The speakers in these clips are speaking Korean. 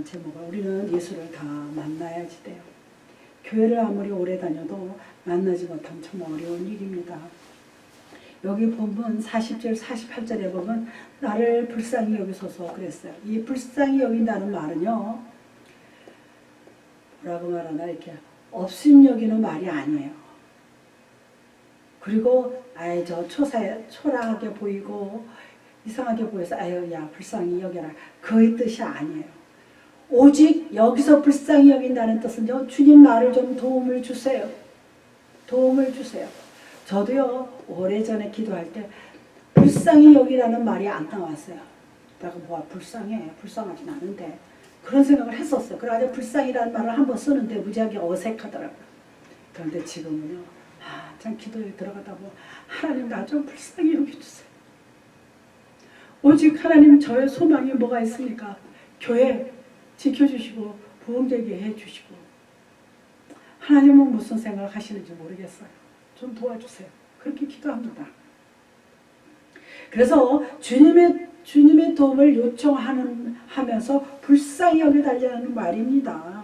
제목은 우리는 예수를 다 만나야지 돼요. 교회를 아무리 오래 다녀도 만나지 못하면 정말 어려운 일입니다. 여기 본문 40절 48절에 보면 나를 불쌍히 여기소서 그랬어요. 이 불쌍히 여긴다는 말은요, 뭐라고 말하나, 이렇게 없음 여기는 말이 아니에요. 그리고 아예 저 초라하게 보이고 이상하게 보여서 아유 야 불쌍히 여겨라, 그의 뜻이 아니에요. 오직 여기서 불쌍히 여긴다는 뜻은요, 주님 나를 좀 도움을 주세요. 도움을 주세요. 저도요 오래전에 기도할 때 불쌍히 여기라는 말이 안 나왔어요. 내가 뭐가 불쌍해? 불쌍하진 않은데, 그런 생각을 했었어요. 그래가지고 불쌍이라는 말을 한번 쓰는데 무지하게 어색하더라고요. 그런데 지금은요, 참 기도에 들어가다 보면 하나님 나 좀 불쌍히 여겨주세요. 오직 하나님 저의 소망이 뭐가 있습니까? 교회 지켜주시고 부흥되게 해주시고. 하나님은 무슨 생각을 하시는지 모르겠어요. 좀 도와주세요. 그렇게 기도합니다. 그래서 주님의 도움을 요청하면서 불쌍히 여겨달라는 말입니다.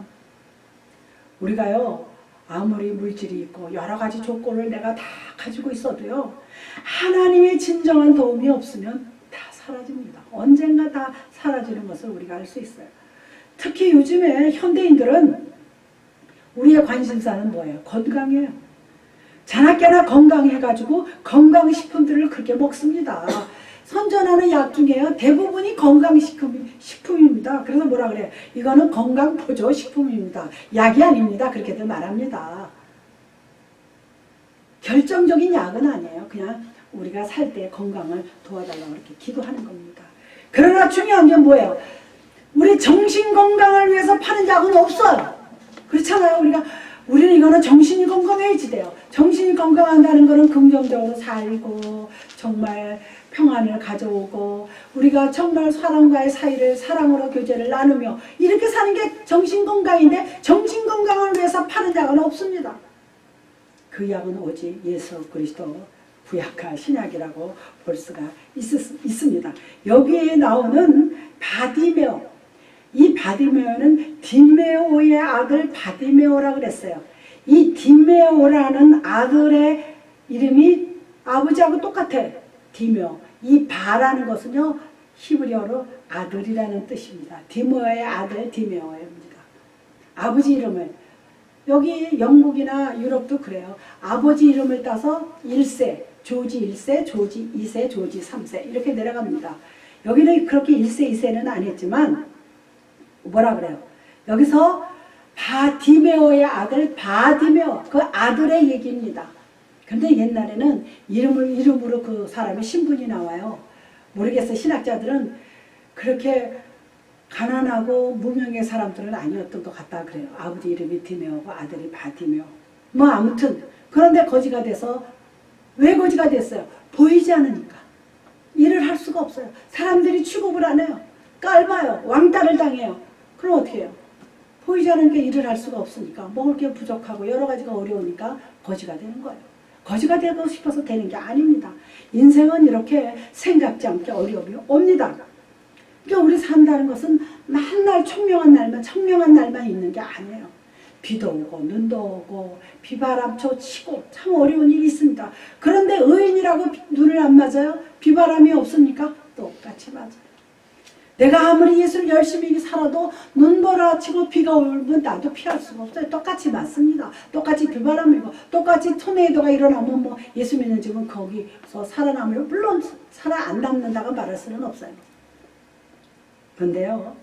우리가요 아무리 물질이 있고 여러 가지 조건을 내가 다 가지고 있어도요, 하나님의 진정한 도움이 없으면 다 사라집니다. 언젠가 다 사라지는 것을 우리가 알 수 있어요. 특히 요즘에 현대인들은 우리의 관심사는 뭐예요? 건강이에요. 자나깨나 건강해가지고 건강식품들을 그렇게 먹습니다. 선전하는 약 중에요 대부분이 건강식품입니다. 그래서 뭐라 그래요? 이거는 건강보조식품입니다. 약이 아닙니다. 그렇게들 말합니다. 결정적인 약은 아니에요. 그냥 우리가 살 때 건강을 도와달라고 이렇게 기도하는 겁니다. 그러나 중요한 게 뭐예요? 우리 정신 건강을 위해서 파는 약은 없어요. 그렇잖아요. 우리는 이거는 정신이 건강해야지 돼요. 정신이 건강한다는 거는 긍정적으로 살고 정말 평안을 가져오고 우리가 정말 사람과의 사이를 사랑으로 교제를 나누며 이렇게 사는 게 정신 건강인데, 정신 건강을 위해서 파는 약은 없습니다. 그 약은 오직 예수 그리스도 구약과 신약이라고 볼 수가 있습니다. 여기에 나오는 바디메오, 이 바디메오는 디메오의 아들 바디메오라고 그랬어요. 이 디메오라는 아들의 이름이 아버지하고 똑같아요. 디메오. 이 바라는 것은요 히브리어로 아들이라는 뜻입니다. 디메오의 아들 디메오입니다. 아버지 이름을, 여기 영국이나 유럽도 그래요. 아버지 이름을 따서 1세, 조지 1세, 조지 2세, 조지 3세 이렇게 내려갑니다. 여기는 그렇게 1세, 2세는 안 했지만 뭐라 그래요? 여기서 바디메오의 아들 바디메오, 그 아들의 얘기입니다. 근데 옛날에는 이름으로 그 사람의 신분이 나와요. 모르겠어요. 신학자들은 그렇게 가난하고 무명의 사람들은 아니었던 것 같다 그래요. 아버지 이름이 디메오고 아들이 바디메오. 뭐 아무튼 그런데 거지가 돼서, 왜 거지가 됐어요? 보이지 않으니까. 일을 할 수가 없어요. 사람들이 취급을 안 해요. 깔봐요. 왕따를 당해요. 그럼 어떻게 해요? 보이지 않으니까 일을 할 수가 없으니까, 먹을 게 부족하고 여러 가지가 어려우니까 거지가 되는 거예요. 거지가 되고 싶어서 되는 게 아닙니다. 인생은 이렇게 생각지 않게 어려움이 옵니다. 그러니까 우리 산다는 것은 맨날 청명한 날만 있는 게 아니에요. 비도 오고 눈도 오고 비바람초 치고 참 어려운 일이 있습니다. 그런데 의인이라고 눈을 안 맞아요? 비바람이 없습니까? 똑같이 맞아요. 내가 아무리 예수를 열심히 살아도 눈보라 치고 비가 오면 나도 피할 수가 없어요. 똑같이 맞습니다. 똑같이 비바람이고 똑같이 토네이도가 일어나면 뭐 예수 믿는 집은 거기서 살아남으면, 물론 살아 안 남는다고 말할 수는 없어요. 그런데요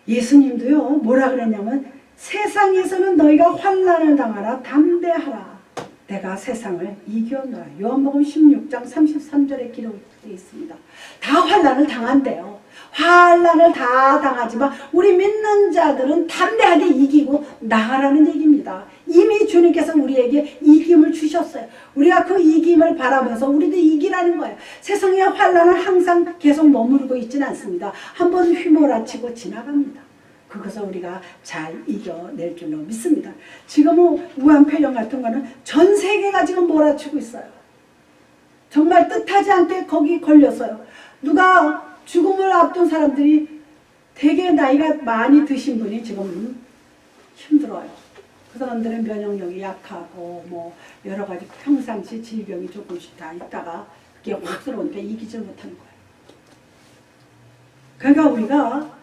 예수님도요 뭐라 그랬냐면, 세상에서는 너희가 환난을 당하라 담대하라, 내가 세상을 이겨노라. 요한복음 16장 33절에 기록되어 있습니다. 다 환난을 당한대요. 환난을 다 당하지만 우리 믿는 자들은 담대하게 이기고 나가라는 얘기입니다. 이미 주님께서 우리에게 이김을 주셨어요. 우리가 그 이김을 바라면서 우리도 이기라는 거예요. 세상의 환난은 항상 계속 머무르고 있지는 않습니다. 한번 휘몰아치고 지나갑니다. 그것을 우리가 잘 이겨낼 줄로 믿습니다. 지금은 우한폐렴 같은 거는 전 세계가 지금 몰아치고 있어요. 정말 뜻하지 않게 거기 걸렸어요. 누가 죽음을 앞둔 사람들이 되게 나이가 많이 드신 분이 지금 힘들어요. 그 사람들은 면역력이 약하고 뭐 여러 가지 평상시 질병이 조금씩 다 있다가 그게 확스러운데 이기질 못하는 거예요. 그러니까 우리가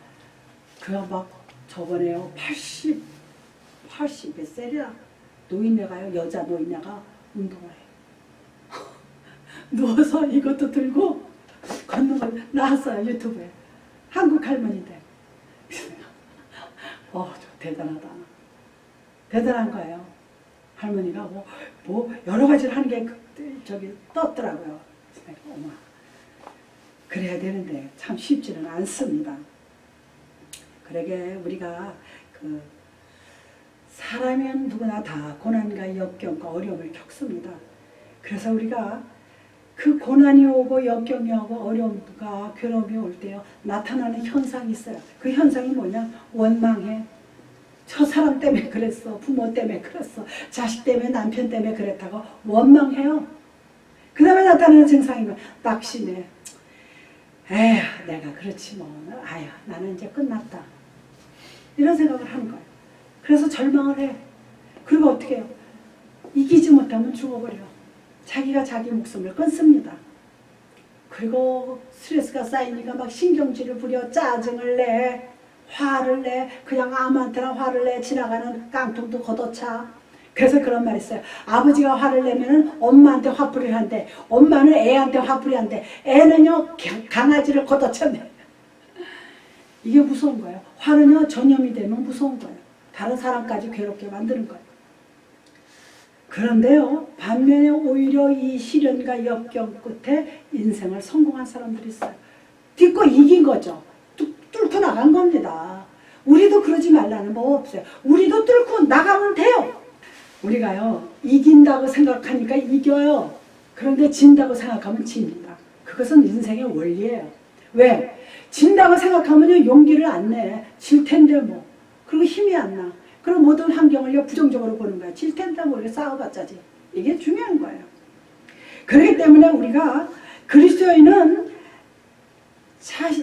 막 저번에요 80몇 살이라 노인네가요, 여자 노인네가 운동을 해요. 누워서 이것도 들고 걷는 걸 나왔어요, 유튜브에. 한국 할머니인데. 대단하다. 대단한 거예요. 할머니가 뭐 여러 가지를 하는 게 저기 떴더라고요. 어머, 그래야 되는데 참 쉽지는 않습니다. 그러게 우리가 사람은 누구나 다 고난과 역경과 어려움을 겪습니다. 그래서 우리가 그 고난이 오고 역경이 오고 어려움과 괴로움이 올 때요 나타나는 현상이 있어요. 그 현상이 뭐냐? 원망해. 저 사람 때문에 그랬어. 부모 때문에 그랬어. 자식 때문에 남편 때문에 그랬다고 원망해요. 그 다음에 나타나는 증상이 뭐 낙심해. 에휴 내가 그렇지 뭐. 아야 나는 이제 끝났다. 이런 생각을 하는 거예요. 그래서 절망을 해. 그리고 어떻게 해요? 이기지 못하면 죽어버려. 자기가 자기 목숨을 끊습니다. 그리고 스트레스가 쌓이니까 막 신경질을 부려, 짜증을 내, 화를 내, 그냥 아무한테나 화를 내, 지나가는 깡통도 걷어차. 그래서 그런 말이 있어요. 아버지가 화를 내면은 엄마한테 화풀이를 한대. 엄마는 애한테 화풀이 한대. 애는요 강아지를 걷어쳤네. 이게 무서운 거예요. 화는요 전염이 되면 무서운 거예요. 다른 사람까지 괴롭게 만드는 거예요. 그런데요 반면에 오히려 이 시련과 역경 끝에 인생을 성공한 사람들이 있어요. 딛고 이긴 거죠. 뚫고 나간 겁니다. 우리도 그러지 말라는 법 없어요. 우리도 뚫고 나가면 돼요. 우리가요 이긴다고 생각하니까 이겨요. 그런데 진다고 생각하면 집니다. 그것은 인생의 원리예요. 왜? 진다고 생각하면 용기를 안 내. 질 텐데 뭐. 그리고 힘이 안 나. 그럼 모든 환경을 부정적으로 보는 거야. 질 텐데 뭐 이렇게 싸워봤자지. 이게 중요한 거예요. 그렇기 때문에 우리가 그리스도인은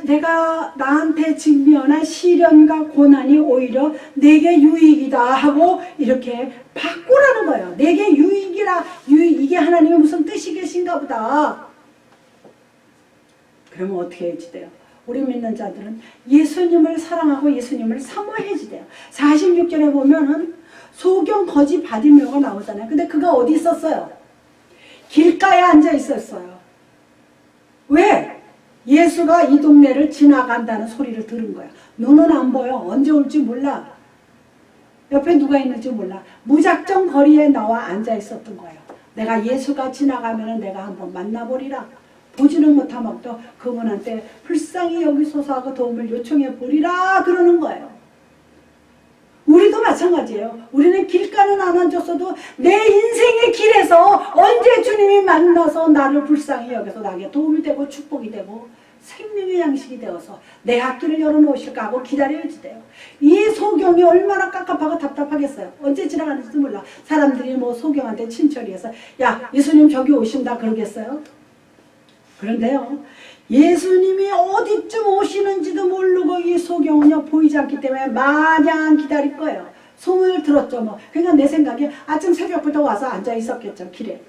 내가 나한테 직면한 시련과 고난이 오히려 내게 유익이다 하고 이렇게 바꾸라는 거예요. 내게 유익이라, 이게 하나님의 무슨 뜻이 계신가 보다. 그러면 어떻게 해야지 돼요? 우리 믿는 자들은 예수님을 사랑하고 예수님을 사모해야지 돼요. 46절에 보면은 소경 거지 바디메오가 나오잖아요. 근데 그가 어디 있었어요? 길가에 앉아 있었어요. 왜? 예수가 이 동네를 지나간다는 소리를 들은 거야. 눈은 안 보여. 언제 올지 몰라. 옆에 누가 있는지 몰라. 무작정 거리에 나와 앉아 있었던 거예요. 내가 예수가 지나가면 내가 한번 만나보리라. 보지는 못하면 또 그분한테 불쌍히 여기소서 하고 도움을 요청해 보리라 그러는 거예요. 우리도 마찬가지예요. 우리는 길가는 안 앉았어도 내 인생의 길에서 언제 주님이 만나서 나를 불쌍히 여겨서 나에게 도움이 되고 축복이 되고 생명의 양식이 되어서 내 앞길을 열어놓으실까 하고 기다려야지 돼요. 이 소경이 얼마나 깝깝하고 답답하겠어요. 언제 지나가는지도 몰라. 사람들이 뭐 소경한테 친절히해서 야 예수님 저기 오신다 그러겠어요? 그런데요 예수님이 어디쯤 오시는지도 모르고 이 소경은요 보이지 않기 때문에 마냥 기다릴 거예요. 소문을 들었죠 뭐. 그러니까 내 생각에 아침 새벽부터 와서 앉아 있었겠죠 길에.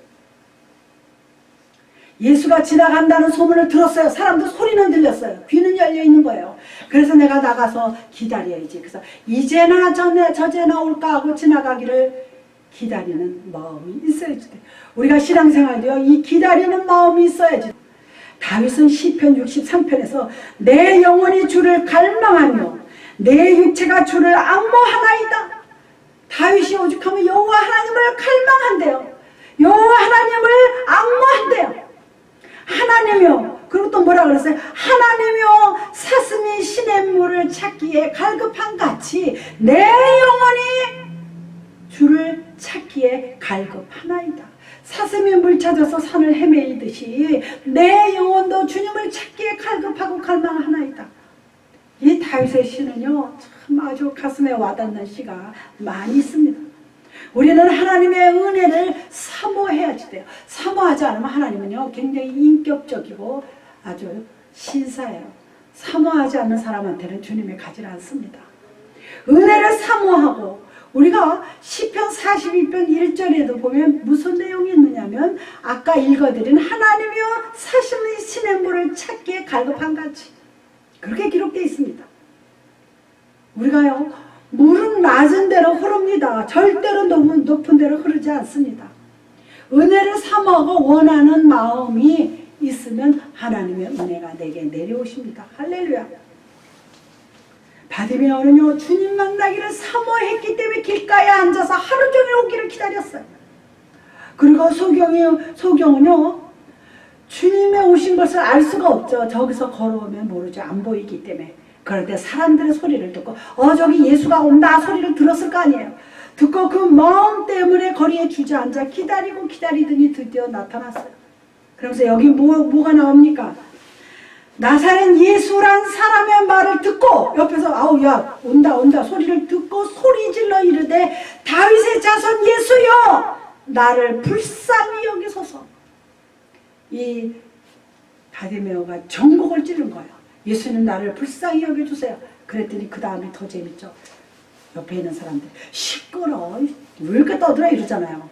예수가 지나간다는 소문을 들었어요. 사람도 소리는 들렸어요. 귀는 열려 있는 거예요. 그래서 내가 나가서 기다려야지. 그래서 이제나 저제나 올까 하고 지나가기를 기다리는 마음이 있어야지. 우리가 신앙생활도요 이 기다리는 마음이 있어야지. 다윗은 시편 63편에서 내 영혼이 주를 갈망하며 내 육체가 주를 앙모하나이다. 다윗이 오죽하면 여호와 하나님을 갈망한대요. 여호와 하나님을 앙모한대요. 하나님이요. 그리고 또 뭐라 그랬어요? 하나님이요 사슴이 시냇물을 찾기에 갈급한 같이 내 영혼이 주를 찾기에 갈급하나이다. 사슴이 물 찾아서 산을 헤매이듯이 내 영혼도 주님을 찾기에 갈급하고 갈망하나이다. 이 다윗의 시는요 참 아주 가슴에 와닿는 시가 많이 있습니다. 우리는 하나님의 은혜를 사모해야지 돼요. 사모하지 않으면 하나님은요 굉장히 인격적이고 아주 신사예요. 사모하지 않는 사람한테는 주님이 가지 않습니다. 은혜를 사모하고 우리가 시편 42편 1절에도 보면 무슨 내용이 있느냐면 아까 읽어드린 하나님이여 사시는 물을 찾기에 갈급한 같이 그렇게 기록되어 있습니다. 우리가요 물은 낮은 데로 흐릅니다. 절대로 너무 높은 데로 흐르지 않습니다. 은혜를 사모하고 원하는 마음이 있으면 하나님의 은혜가 내게 내려오십니다. 할렐루야. 바디메오는요 주님 만나기를 사모했기 때문에 길가에 앉아서 하루 종일 오기를 기다렸어요. 그리고 소경은요 주님의 오신 것을 알 수가 없죠. 저기서 걸어오면 모르죠. 안 보이기 때문에. 그럴 때 사람들의 소리를 듣고 저기 예수가 온다 소리를 들었을 거 아니에요. 듣고 그 마음 때문에 거리에 주저앉아 기다리고 기다리더니 드디어 나타났어요. 그러면서 여기 뭐가 나옵니까? 나사렛 예수란 사람의 말을 듣고 옆에서 아우 야 온다 소리를 듣고 소리질러 이르되 다윗의 자손 예수여 나를 불쌍히 여기소서. 이 바디메오가 전곡을 찌른 거예요. 예수님 나를 불쌍히 여겨주세요. 그랬더니 그 다음이 더 재밌죠. 옆에 있는 사람들 시끄러워 왜 이렇게 떠들어 이러잖아요.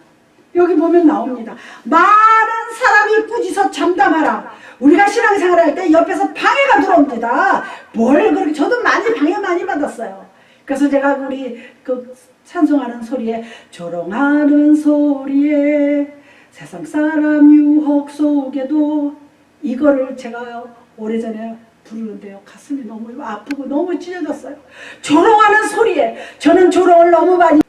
여기 보면 나옵니다. 많은 사람이 꾸짖어 잠담하라. 우리가 신앙생활 할 때 옆에서 방해가 들어옵니다. 뭘 그렇게 저도 방해 많이 받았어요. 그래서 제가 우리 그 찬송하는 소리에 조롱하는 소리에 세상 사람 유혹 속에도 이거를 제가 오래전에 부르는데요. 가슴이 너무 아프고 너무 찢어졌어요. 조롱하는 소리에 저는 조롱을 너무 많이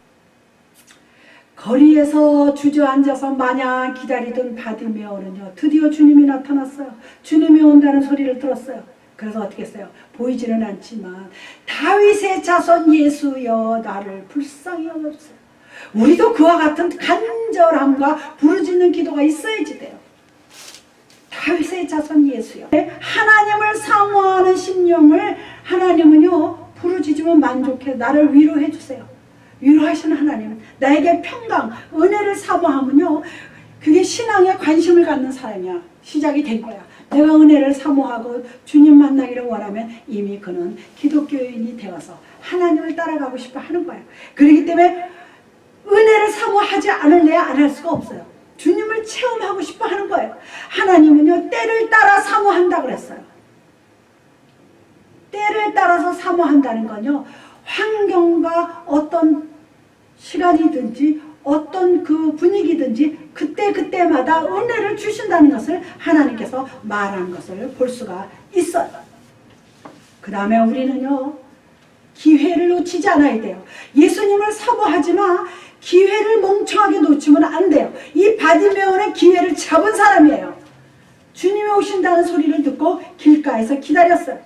거리에서 주저앉아서 마냥 기다리던 바디메오는요. 드디어 주님이 나타났어요. 주님이 온다는 소리를 들었어요. 그래서 어떻게 했어요? 보이지는 않지만 다윗의 자손 예수여 나를 불쌍히 여겨주세요. 우리도 그와 같은 간절함과 부르짖는 기도가 있어야지 돼요. 다윗의 자손 예수여. 하나님을 사모하는 심령을 하나님은요 부르짖으면 만족해 나를 위로해 주세요. 위로하시는 하나님은 나에게 평강, 은혜를 사모하면요 그게 신앙에 관심을 갖는 사람이야. 시작이 된 거야. 내가 은혜를 사모하고 주님 만나기를 원하면 이미 그는 기독교인이 되어서 하나님을 따라가고 싶어 하는 거예요. 그렇기 때문에 은혜를 사모하지 않을래야 안 할 수가 없어요. 주님을 체험하고 싶어 하는 거예요. 하나님은요 때를 따라 사모한다 그랬어요. 때를 따라서 사모한다는 건요 환경과 어떤 시간이든지 어떤 그 분위기든지 그때마다 은혜를 주신다는 것을 하나님께서 말한 것을 볼 수가 있어요. 그 다음에 우리는요 기회를 놓치지 않아야 돼요. 예수님을 사모하지만 기회를 멍청하게 놓치면 안 돼요. 이 바디메오는 기회를 잡은 사람이에요. 주님이 오신다는 소리를 듣고 길가에서 기다렸어요.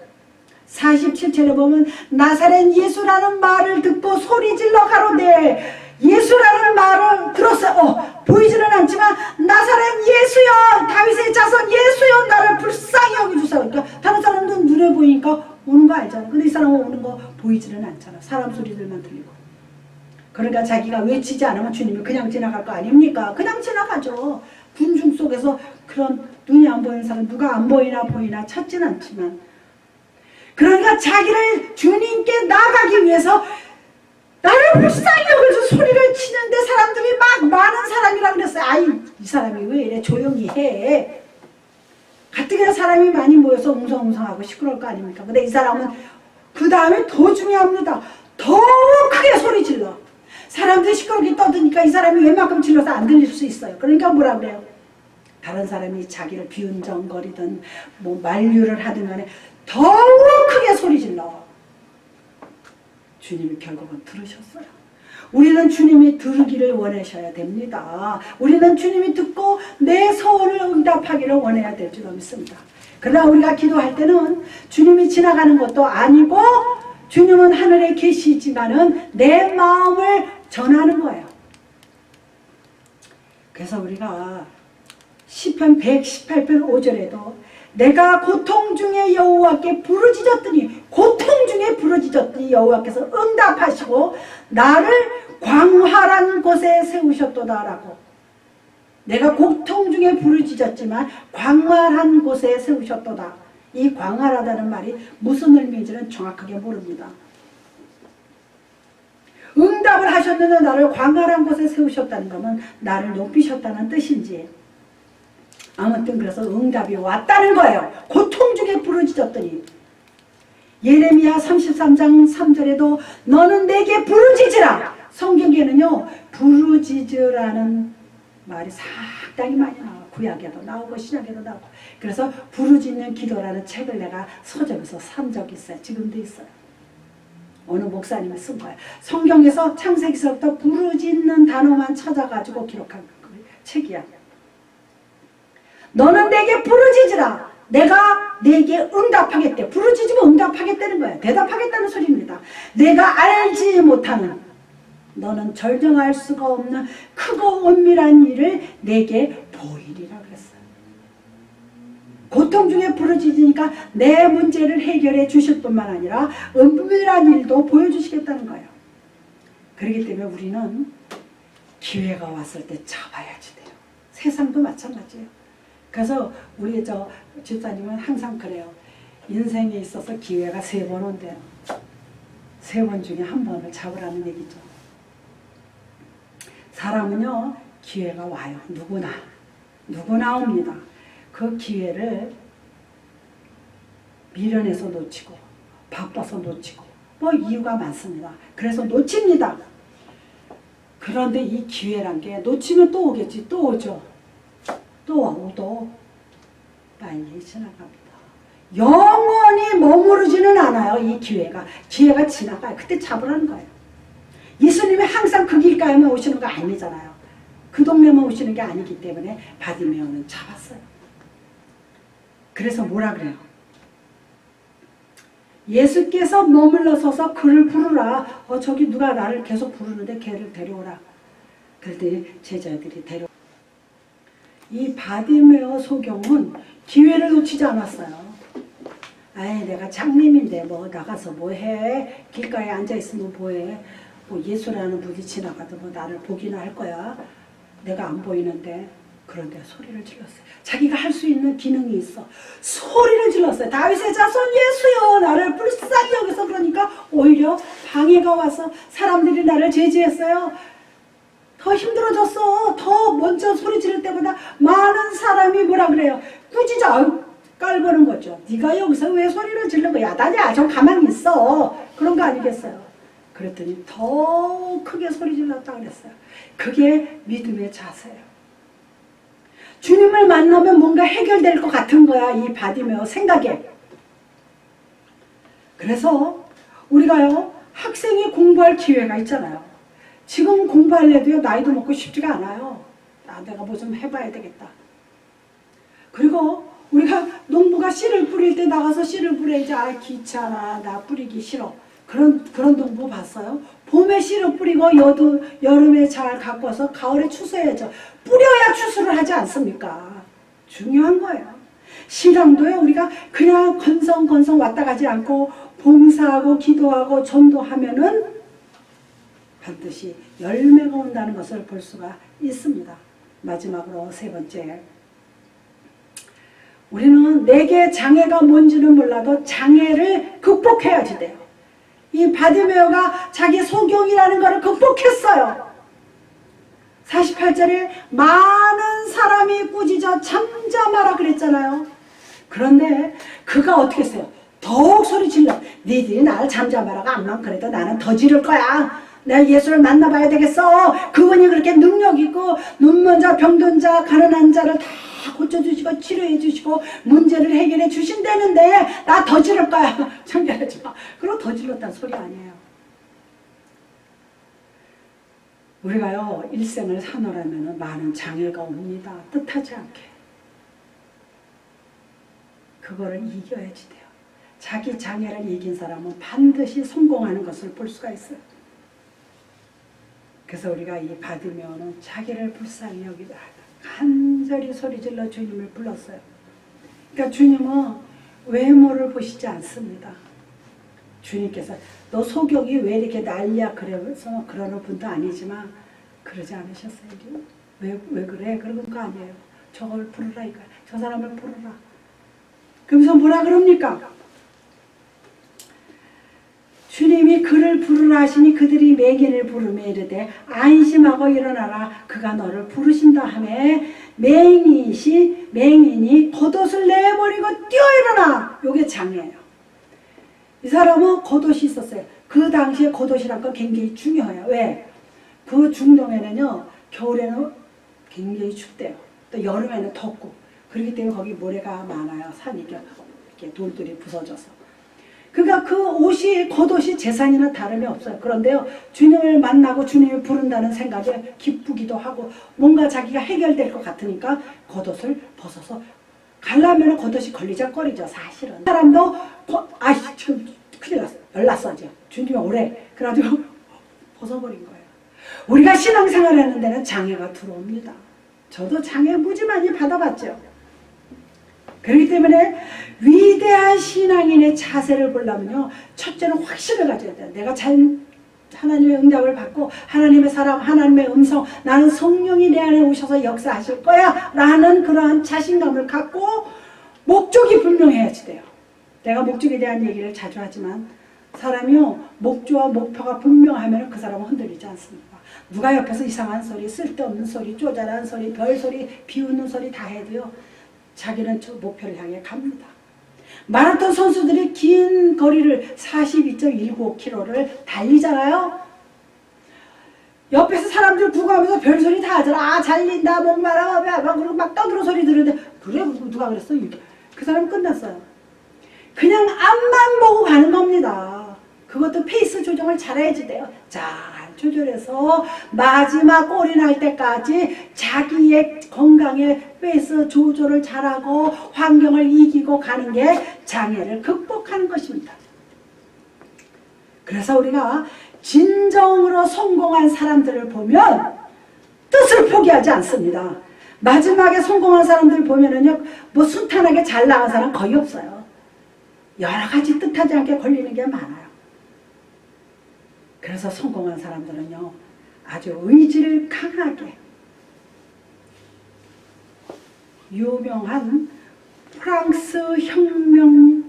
47절에 보면 나사렛 예수라는 말을 듣고 소리질러 가로되 예수라는 말을 들었어요. 보이지는 않지만 나사렛 예수여 다윗의 자손 예수여 나를 불쌍히 여겨주세요. 그러니까 다른 사람들은 눈에 보이니까 오는 거 알잖아. 근데 이 사람은 오는 거 보이지는 않잖아. 사람 소리들만 들리고. 그러니까 자기가 외치지 않으면 주님이 그냥 지나갈 거 아닙니까? 그냥 지나가죠. 군중 속에서 그런 눈이 안 보이는 사람 누가 안 보이나 찾지는 않지만 그러니까 자기를 주님께 나가기 위해서 나를 불쌍히 여겨서 소리를 치는데 사람들이 막 많은 사람이라 그랬어요. 아이 이 사람이 왜 이래 조용히 해. 가뜩이나 사람이 많이 모여서 웅성웅성하고 시끄러울 거 아닙니까? 근데 이 사람은 그 다음에 더 중요합니다. 더 크게 소리 질러. 사람들이 시끄럽게 떠드니까 이 사람이 웬만큼 질러서 안 들릴 수 있어요. 그러니까 뭐라 그래요? 다른 사람이 자기를 비운정거리든 뭐 만류를 하든 간에 더욱 크게 소리 질러. 주님이 결국은 들으셨어요. 우리는 주님이 들으기를 원하셔야 됩니다. 우리는 주님이 듣고 내 소원을 응답하기를 원해야 될 줄 믿습니다. 그러나 우리가 기도할 때는 주님이 지나가는 것도 아니고 주님은 하늘에 계시지만은 내 마음을 전하는 거예요. 그래서 우리가 시편 118편 5절에도 내가 고통 중에 여호와께 부르짖었더니 여호와께서 응답하시고 나를 광활한 곳에 세우셨도다라고. 내가 고통 중에 부르짖었지만 광활한 곳에 세우셨도다. 이 광활하다는 말이 무슨 의미인지는 정확하게 모릅니다. 응답을 하셨는데 나를 광활한 곳에 세우셨다는 것은 나를 높이셨다는 뜻인지, 아무튼 그래서 응답이 왔다는 거예요. 고통 중에 부르짖었더니, 예레미야 33장 3절에도 너는 내게 부르짖으라. 성경에는요 부르짖으라는 말이 상당히 많이 나와요. 구약에도 나오고 신약에도 나오고. 그래서 부르짖는 기도라는 책을 내가 서점에서 산 적이 있어요. 지금도 있어요. 어느 목사님이 쓴 거예요. 성경에서 창세기서부터 부르짖는 단어만 찾아가지고 기록한 책이야. 너는 내게 부르짖으라. 내가 내게 응답하겠대. 부르짖으면 응답하겠다는 거예요. 대답하겠다는 소리입니다. 내가 알지 못하는, 너는 절정할 수가 없는 크고 은밀한 일을 내게 보이리라 그랬어요. 고통 중에 부르짖으니까 내 문제를 해결해 주실 뿐만 아니라 은밀한 일도 보여주시겠다는 거예요. 그렇기 때문에 우리는 기회가 왔을 때 잡아야지 돼요. 세상도 마찬가지예요. 그래서 우리 집사님은 항상 그래요. 인생에 있어서 기회가 3번 온대요. 3번 중에 1번을 잡으라는 얘기죠. 사람은요 기회가 와요. 누구나 옵니다. 그 기회를 미련해서 놓치고 바빠서 놓치고 뭐 이유가 많습니다. 그래서 놓칩니다. 그런데 이 기회란 게 놓치면 또 오겠지. 또 오죠. 또 오도 빨리 지나갑니다. 영원히 머무르지는 않아요. 이 기회가 지나가요. 그때 잡으라는 거예요. 예수님이 항상 그 길가에만 오시는 거 아니잖아요. 그 동네만 오시는 게 아니기 때문에 바디메오는 잡았어요. 그래서 뭐라 그래요? 예수께서 머물러 서서 그를 부르라. 저기 누가 나를 계속 부르는데 걔를 데려오라. 그랬더니 제자들이 이 바디메오 소경은 기회를 놓치지 않았어요. 아이 내가 장님인데 뭐 나가서 뭐해. 길가에 앉아있으면 뭐해. 뭐 예수라는 분이 지나가도 뭐 나를 보기나 할 거야. 내가 안 보이는데. 그런데 소리를 질렀어요. 자기가 할 수 있는 기능이 있어. 소리를 질렀어요. 다윗의 자손 예수여 나를 불쌍히 여기서. 그러니까 오히려 방해가 와서 사람들이 나를 제지했어요. 더 힘들어졌어. 더 먼저 소리 지를 때보다 많은 사람이 뭐라 그래요. 꾸짖어 깔보는 거죠. 네가 여기서 왜 소리를 지르는 거야. 나냐 좀 가만히 있어. 그런 거 아니겠어요. 그랬더니 더 크게 소리 질렀다 그랬어요. 그게 믿음의 자세예요. 주님을 만나면 뭔가 해결될 것 같은 거야. 이 바디메오 생각에. 그래서 우리가요 학생이 공부할 기회가 있잖아요. 지금 공부하려도요 나이도 먹고 쉽지가 않아요. 내가 뭐 좀 해봐야 되겠다. 그리고 우리가 농부가 씨를 뿌릴 때 나가서 씨를 뿌려야지. 귀찮아. 나 뿌리기 싫어. 그런 농부 봤어요? 봄에 씨를 뿌리고 여름에 잘 갖고 와서 가을에 추수해야죠. 뿌려야 추수를 하지 않습니까? 중요한 거예요. 신앙도요 우리가 그냥 건성건성 왔다 가지 않고 봉사하고 기도하고 전도하면은 반드시 열매가 온다는 것을 볼 수가 있습니다. 마지막으로 3번째, 우리는 내게 장애가 뭔지는 몰라도 장애를 극복해야지 돼요. 이 바디메오가 자기 소경이라는 것을 극복했어요. 48절에 많은 사람이 꾸짖어 잠잠하라 그랬잖아요. 그런데 그가 어떻게 했어요? 더욱 소리 질러. 니들이 나를 잠잠하라가 안만 그래도 나는 더 지를 거야. 내가 예수를 만나봐야 되겠어. 그분이 그렇게 능력 있고 눈먼 자, 병든 자, 가난한 자를 다 고쳐주시고 치료해 주시고 문제를 해결해 주신다는데 나 더 지를 거야. 참견하지 마. 그럼 더 질렀다는 소리 아니에요. 우리가요 일생을 사노라면 많은 장애가 옵니다. 뜻하지 않게. 그거를 이겨야지 돼요. 자기 장애를 이긴 사람은 반드시 성공하는 것을 볼 수가 있어요. 그래서 우리가 이 바디메오는 자기를 불쌍히 여기다 간절히 소리질러 주님을 불렀어요. 그러니까 주님은 외모를 보시지 않습니다. 주님께서 너 소경이 왜 이렇게 난리야 그래서 그러는 분도 아니지만 그러지 않으셨어요. 왜 그래? 그런 거 아니에요. 저걸 부르라 이거야. 저 사람을 부르라. 그러면서 뭐라 그럽니까? 주님이 그를 부르라 하시니 그들이 맹인을 부르며 이르되 안심하고 일어나라 그가 너를 부르신다 하며 맹인이 겉옷을 내버리고 뛰어 일어나. 요게 장애예요. 이 사람은 겉옷이 있었어요. 그 당시에 겉옷이란 건 굉장히 중요해요. 왜? 그 중동에는요 겨울에는 굉장히 춥대요. 또 여름에는 덥고 그렇기 때문에 거기 모래가 많아요. 산이 이렇게 돌들이 부서져서. 그러니까 그 옷이 겉옷이 재산이나 다름이 없어요. 그런데요 주님을 만나고 주님을 부른다는 생각에 기쁘기도 하고 뭔가 자기가 해결될 것 같으니까 겉옷을 벗어서 가려면 겉옷이 걸리적거리죠. 사실은 사람도 지금 큰일 났어. 열났어죠. 주님이 오래. 그래가지고 벗어버린 거예요. 우리가 신앙생활 하는 데는 장애가 들어옵니다. 저도 장애 무지 많이 받아봤죠. 그렇기 때문에 위대한 신앙인의 자세를 보려면요 첫째는 확신을 가져야 돼요. 내가 하나님의 응답을 받고 하나님의 사람, 하나님의 음성, 나는 성령이 내 안에 오셔서 역사하실 거야 라는 그러한 자신감을 갖고 목적이 분명해야지 돼요. 내가 목적에 대한 얘기를 자주 하지만 사람이요 목적과 목표가 분명하면 그 사람은 흔들리지 않습니다. 누가 옆에서 이상한 소리, 쓸데없는 소리, 쪼잘한 소리, 별소리, 비웃는 소리 다 해도요 자기는 저 목표를 향해 갑니다. 마라톤 선수들이 긴 거리를 42.19km를 달리잖아요. 옆에서 사람들 구경하면서 별소리 다 하잖아. 잘린다, 목마라, 그리고 막 떠들어 소리 들으는데 그래? 누가 그랬어? 그 사람 끝났어요. 그냥 앞만 보고 가는 겁니다. 그것도 페이스 조정을 잘해야지 돼요. 잘 조절해서 마지막 골이 날 때까지 자기의 건강에 페이스 조절을 잘하고 환경을 이기고 가는 게 장애를 극복하는 것입니다. 그래서 우리가 진정으로 성공한 사람들을 보면 뜻을 포기하지 않습니다. 마지막에 성공한 사람들 보면은요, 뭐 순탄하게 잘 나간 사람 거의 없어요. 여러 가지 뜻하지 않게 걸리는 게 많아요. 그래서 성공한 사람들은요, 아주 의지를 강하게 유명한 프랑스 혁명사를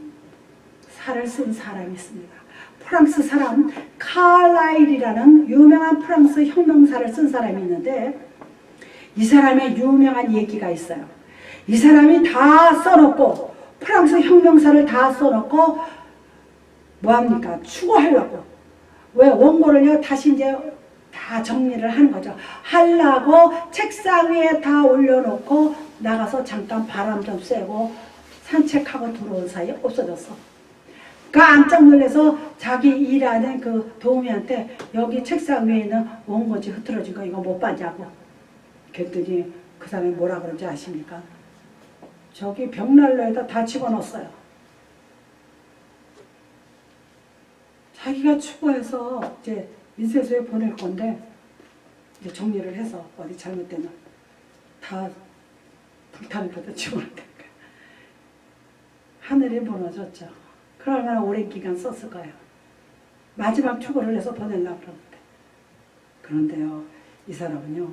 쓴 사람이 있습니다. 프랑스 사람 칼라일이라는 유명한 프랑스 혁명사를 쓴 사람이 있는데 이 사람의 유명한 얘기가 있어요. 이 사람이 다 써놓고 프랑스 혁명사를 다 써놓고 뭐합니까? 추구하려고. 왜? 원고를요 다시 이제 다 정리를 하는 거죠. 하려고 책상 위에 다 올려놓고 나가서 잠깐 바람 좀 쐬고 산책하고 들어온 사이에 없어졌어. 깜짝 놀라서 자기 일하는 그 도우미한테 여기 책상 위에 있는 원고지 흐트러진 거 이거 못 봤냐고. 그랬더니 그 사람이 뭐라 그런지 아십니까? 저기 벽난로에다 다 집어넣었어요. 자기가 추구해서 이제 인쇄소에 보낼 건데 이제 정리를 해서 어디 잘못되면 다 불타는데다 집어넣었다니까. 하늘이 무너졌죠. 그럼 얼마나 오랜 기간 썼을 거예요. 마지막 추구를 해서 보내려고 그러는데. 그런데요, 이 사람은요,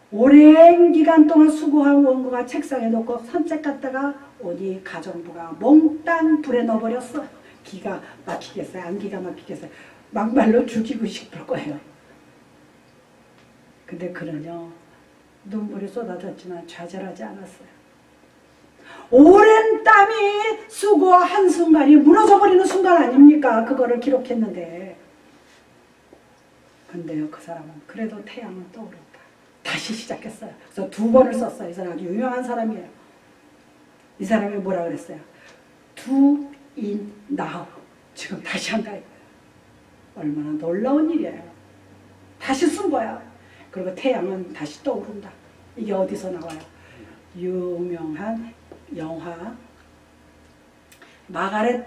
오랜 기간 동안 수고한 원고가 책상에 놓고 산책 갔다가 오니 가정부가 몽땅 불에 넣어버렸어. 기가 막히겠어요? 안 기가 막히겠어요? 막말로 죽이고 싶을 거예요. 근데 그는요, 눈물이 쏟아졌지만 좌절하지 않았어요. 오랜 땀이 수고와 한순간이 무너져버리는 순간 아닙니까? 그거를 기록했는데. 근데요, 그 사람은 그래도 태양은 떠오른다. 다시 시작했어요. 그래서 2번을 썼어요. 이 사람 아주 유명한 사람이에요. 이 사람이 뭐라 그랬어요? Do in now. 지금 다시 한다. 얼마나 놀라운 일이에요. 다시 쓴 거야. 그리고 태양은 다시 떠오른다. 이게 어디서 나와요? 유명한 영화 마가렛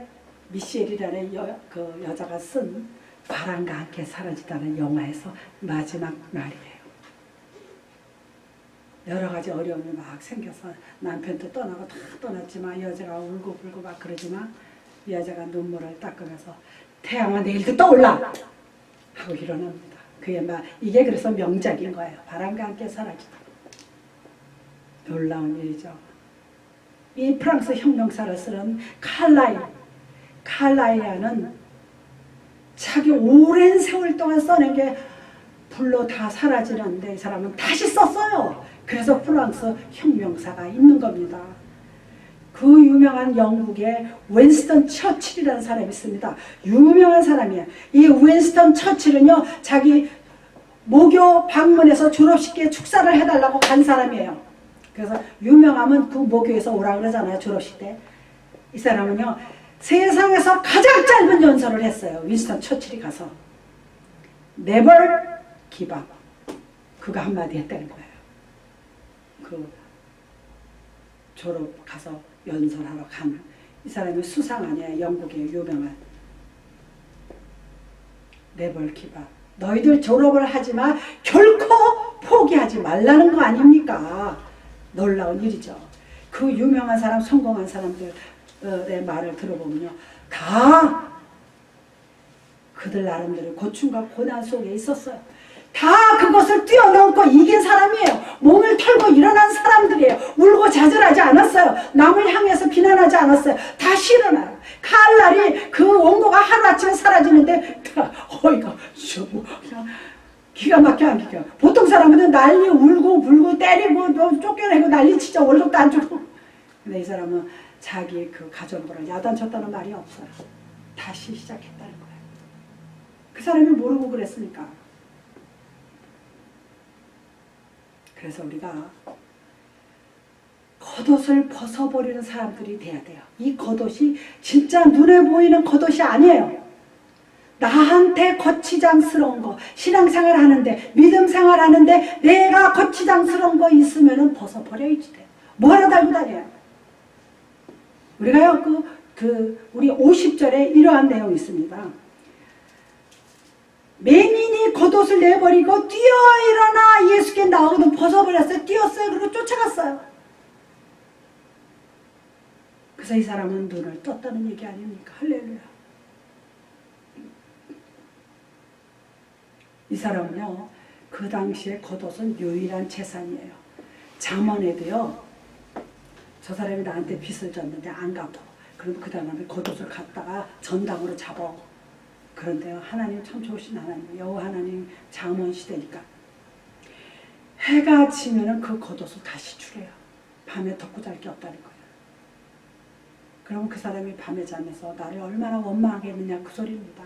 미셸이라는 그 여자가 쓴 바람과 함께 사라지다는 영화에서 마지막 말이에요. 여러 가지 어려움이 막 생겨서 남편도 떠나고 다 떠났지만 여자가 울고불고 막 그러지만 이 여자가 눈물을 닦으면서 태양아 내일도 떠올라 하고 일어납니다. 그게 막 이게 그래서 명작인 거예요. 바람과 함께 사라지다. 놀라운 일이죠. 이 프랑스 혁명사를 쓰는 칼라이아는 자기 오랜 세월 동안 써낸 게 불로 다 사라지는데 이 사람은 다시 썼어요. 그래서 프랑스 혁명사가 있는 겁니다. 그 유명한 영국의 윈스턴 처칠이라는 사람이 있습니다. 유명한 사람이에요. 이 윈스턴 처칠은요, 자기 모교 방문해서 졸업식에 축사를 해달라고 간 사람이에요. 그래서 유명하면 그 모교에서 오라 그러잖아요, 졸업식 때. 이 사람은요, 세상에서 가장 짧은 연설을 했어요. 윈스턴 처칠이 가서. Never give up. 그거 한마디 했다는 거예요. 그 졸업 가서 연설하러 가는 이 사람이 수상 아니에요. 영국의 유명한. Never give up. 너희들 졸업을 하지만 결코 포기하지 말라는 거 아닙니까? 놀라운 일이죠. 그 유명한 사람, 성공한 사람들의 말을 들어보면요, 다 그들 나름대로 고충과 고난 속에 있었어요. 다 그것을 뛰어넘고 이긴 사람이에요. 몸을 털고 일어난 사람들이에요. 울고 자절하지 않았어요. 남을 향해서 비난하지 않았어요. 다시 일어나요. 칼날이 그 원고가 하루아침에 사라지는데 어이가 그냥 기가 막혀 안 기가. 보통 사람은 난리 울고 불고 때리고 쫓겨내고 난리 치자 월급도 안 주고. 근데 이 사람은 자기 그 가정부를 야단쳤다는 말이 없어요. 다시 시작했다는 거예요. 그 사람이 모르고 그랬으니까. 그래서 우리가 겉옷을 벗어버리는 사람들이 돼야 돼요. 이 겉옷이 진짜 눈에 보이는 겉옷이 아니에요. 나한테 거치장스러운 거, 신앙생활 하는데, 믿음생활 하는데 내가 거치장스러운 거 있으면 벗어버려야지 돼요. 뭐하러 달고 다녀요? 우리가요, 우리 50절에 이러한 내용이 있습니다. 맹인이 겉옷을 내버리고 뛰어 일어나 예수께 나오거든 벗어버렸어요. 뛰었어요. 그리고 쫓아갔어요. 그래서 이 사람은 눈을 떴다는 얘기 아닙니까? 할렐루야. 이 사람은요, 그 당시에 겉옷은 유일한 재산이에요. 잠언에도요, 저 사람이 나한테 빚을 졌는데 안 갚아. 그럼 그 다음에 겉옷을 갖다가 전당으로 잡아. 그런데요, 하나님 참 좋으신 하나님, 여호와 하나님 잠언 시대니까 해가 지면은 그 겉옷을 다시 주래요. 밤에 덮고 잘 게 없다는 거예요. 그러면 그 사람이 밤에 자면서 나를 얼마나 원망하게 했느냐 그 소리입니다.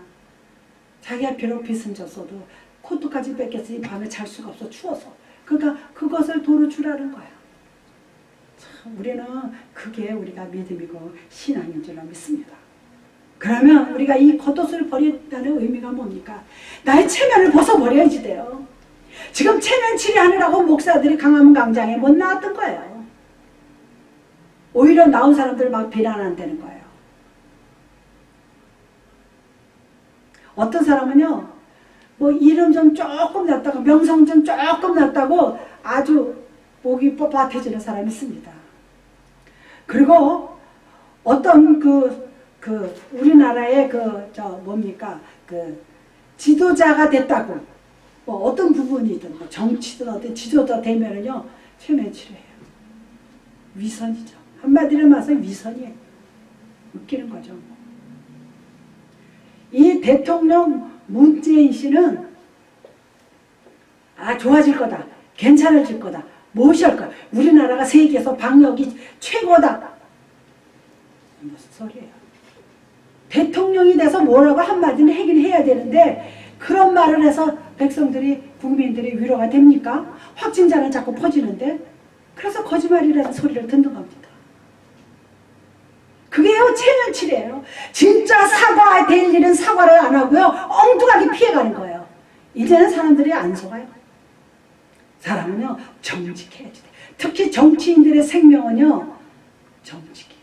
자기가 비록 빚은 졌어도 코트까지 뺏겼으니 밤에 잘 수가 없어, 추워서. 그러니까 그것을 도로 주라는 거예요. 참 우리는 그게 우리가 믿음이고 신앙인 줄로 믿습니다. 그러면 우리가 이 겉옷을 버린다는 의미가 뭡니까? 나의 체면을 벗어버려야지 돼요. 지금 체면 치료하느라고 목사들이 강화문 광장에 못 나왔던 거예요. 오히려 나온 사람들 막 비난한다는 거예요. 어떤 사람은요, 뭐 이름 좀 조금 났다고, 명성 좀 조금 났다고 아주 목이 뻣뻣해지는 사람이 있습니다. 그리고 어떤 우리나라의 지도자가 됐다고, 뭐 어떤 부분이든, 뭐 정치든 어떤 지도자 되면은요, 체면 치료해요. 위선이죠. 한마디로 말해서 위선이에요. 웃기는 거죠. 이 대통령 문재인 씨는 좋아질 거다. 괜찮아질 거다. 무엇이할 거야. 우리나라가 세계에서 방역이 최고다. 무슨 소리예요. 대통령이 돼서 뭐라고 한마디는 하긴 해야 되는데 그런 말을 해서 백성들이, 국민들이 위로가 됩니까? 확진자는 자꾸 퍼지는데. 그래서 거짓말이라는 소리를 듣는 겁니다. 그게요, 체면치레예요. 진짜 사과해야 될 일은 사과를 안 하고요, 엉뚱하게 피해가는 거예요. 이제는 사람들이 안 속아요. 사람은요, 정직해야지 돼. 특히 정치인들의 생명은요, 정직해요.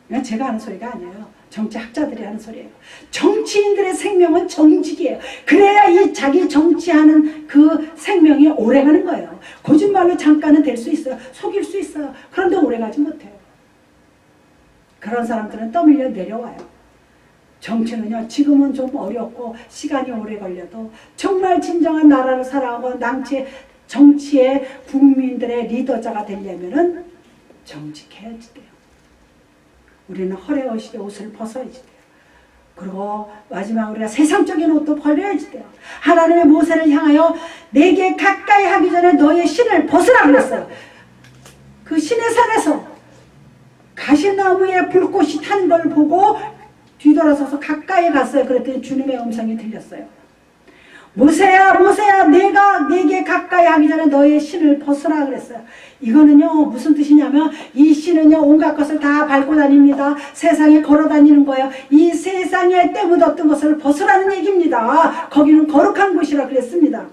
이건 제가 하는 소리가 아니에요. 정치학자들이 하는 소리예요. 정치인들의 생명은 정직이에요. 그래야 이 자기 정치하는 그 생명이 오래가는 거예요. 거짓말로 잠깐은 될 수 있어요. 속일 수 있어요. 그런데 오래가지 못해요. 그런 사람들은 떠밀려 내려와요. 정치는요, 지금은 좀 어렵고 시간이 오래 걸려도 정말 진정한 나라를 살아가고 정치의 국민들의 리더자가 되려면은 정직해야지 돼요. 우리는 허례허식의 옷을 벗어야지 돼요. 그리고 마지막 우리가 세상적인 옷도 버려야지 돼요. 하나님의 모세를 향하여 내게 가까이 하기 전에 너의 신을 벗으라 그랬어요. 그 신의 산에서 가시나무에 불꽃이 타는 걸 보고 뒤돌아서서 가까이 갔어요. 그랬더니 주님의 음성이 들렸어요. 모세야 모세야 내가 내게 가까이 하기 전에 너의 신을 벗으라 그랬어요. 이거는요 무슨 뜻이냐면 이 신은요 온갖 것을 다 밟고 다닙니다. 세상에 걸어 다니는 거예요. 이 세상에 때 묻었던 것을 벗으라는 얘기입니다. 거기는 거룩한 곳이라 그랬습니다.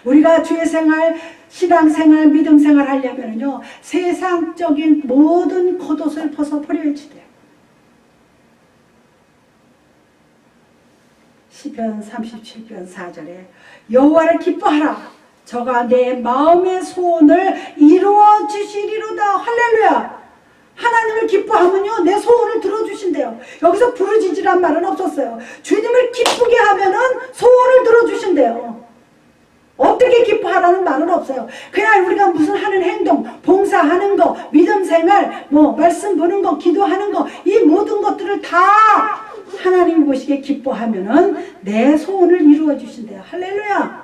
우리가 주의 생활, 신앙생활, 믿음생활 하려면요 세상적인 모든 겉옷을 벗어버려야지 돼요. 시편 37편 4절에 여호와를 기뻐하라 저가 내 마음의 소원을 이루어 주시리로다. 할렐루야. 하나님을 기뻐하면요 내 소원을 들어주신대요. 여기서 부르짖으란 말은 없었어요. 주님을 기쁘게 하면은 소원을 들어주신대요. 어떻게 기뻐하라는 말은 없어요. 그냥 우리가 무슨 하는 행동, 봉사하는 거, 믿음생활, 말씀 보는 거, 기도하는 거, 이 모든 것들을 다 하나님 보시기에 기뻐하면은 내 소원을 이루어 주신대요. 할렐루야.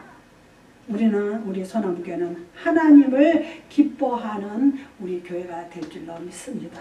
우리 소나무교회는 하나님을 기뻐하는 우리 교회가 될 줄로 믿습니다.